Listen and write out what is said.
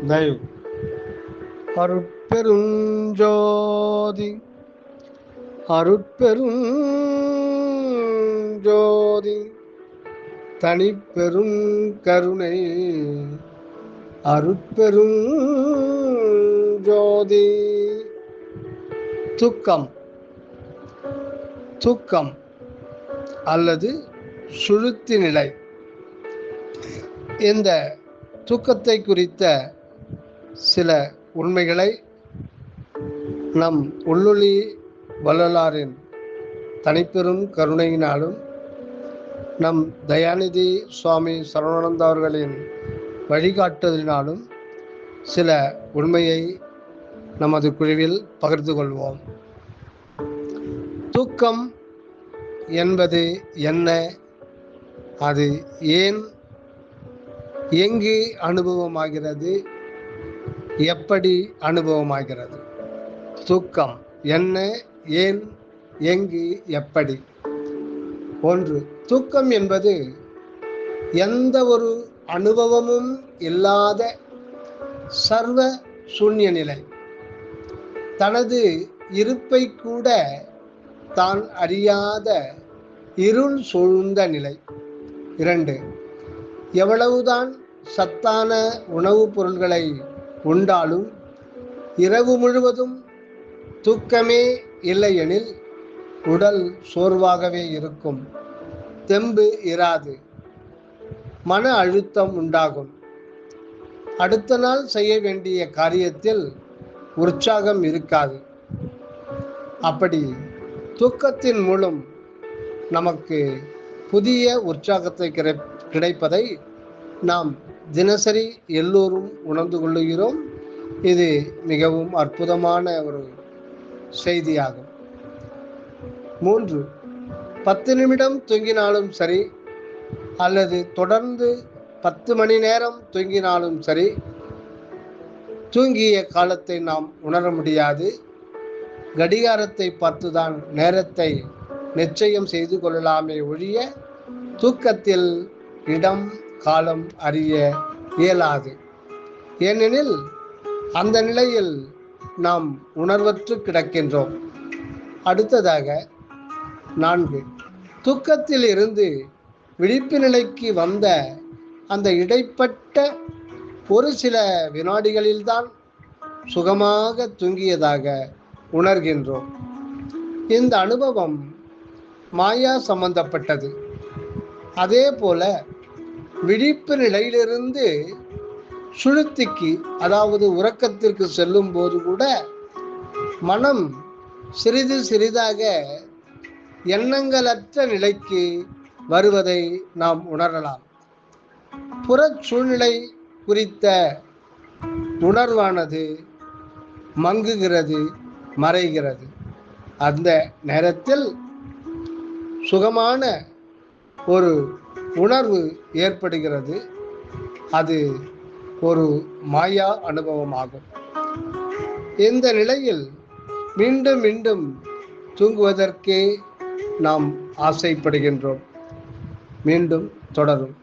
தயவு. அருட்பெருஞ்சோதி அருட்பெருஞ்சோதி தனிப்பெரும் கருணை அருட்பெருஞ்சோதி. தூக்கம் தூக்கம் அல்லது சுழுத்தி நிலை. இந்த தூக்கத்தை குறித்த சில உண்மைகளை நம் உள்ளொளி வள்ளலாரின் தனிப்பெரும் கருணையினாலும் நம் தயாநிதி சுவாமி சரவணானந்த அவர்களின் வழிகாட்டுதலினாலும் சில உண்மையை நமது குழுவில் பகிர்ந்து கொள்வோம். தூக்கம் என்பது என்ன? அது ஏன், எங்கு அனுபவமாகிறது, எப்படி அனுபவமாகிறது? தூக்கம் என்ன, ஏன், எங்கு, எப்படி? 1. தூக்கம் என்பது எந்த ஒரு அனுபவமும் இல்லாத சர்வ சூன்ய நிலை. தனது இருப்பை கூட தான் அறியாத இருள் சூழ்ந்த நிலை. 2. எவ்வளவுதான் சத்தான உணவுப் பொருள்களை உண்டாலும் இரவு முழுவதும் தூக்கமே இல்லையெனில் உடல் சோர்வாகவே இருக்கும், தெம்பு இராது, மன அழுத்தம் உண்டாகும், அடுத்த நாள் செய்ய வேண்டிய காரியத்தில் உற்சாகம் இருக்காது. அப்படி தூக்கத்தின் மூலம் நமக்கு புதிய உற்சாகத்தை கிடைப்பதை நாம் தினசரி எல்லோரும் உணர்ந்து கொள்ளுகிறோம். இது மிகவும் அற்புதமான ஒரு செய்தியாகும். 3. 10 நிமிடம் தூங்கினாலும் சரி அல்லது தொடர்ந்து 10 மணி நேரம் தூங்கினாலும் சரி, தூங்கிய காலத்தை நாம் உணர முடியாது. கடிகாரத்தை பார்த்துதான் நேரத்தை நிச்சயம் செய்து கொள்ளலாமே ஒழிய தூக்கத்தில் இடம் காலம் அறிய இயலாது. ஏனெனில் அந்த நிலையில் நாம் உணர்வற்று கிடக்கின்றோம். அடுத்ததாக 4. தூக்கத்தில் இருந்து விழிப்பு நிலைக்கு வந்த அந்த இடைப்பட்ட ஒரு சில வினாடிகளில்தான் சுகமாக தூங்கியதாக உணர்கின்றோம். இந்த அனுபவம் மாயா சம்பந்தப்பட்டது. அதே போல விழிப்பு நிலையிலிருந்து சுழுத்திக்கு, அதாவது உறக்கத்திற்கு செல்லும் போது கூட மனம் சிறிது சிறிதாக எண்ணங்களற்ற நிலைக்கு வருவதை நாம் உணரலாம். புற சூழ்நிலை குறித்த உணர்வானது மங்குகிறது, மறைகிறது. அந்த நேரத்தில் சுகமான ஒரு உணர்வு ஏற்படுகிறது. அது ஒரு மாயா அனுபவமாகும். இந்த நிலையில் மீண்டும் மீண்டும் தூங்குவதற்கே நாம் ஆசைப்படுகின்றோம். மீண்டும் தொடரும்.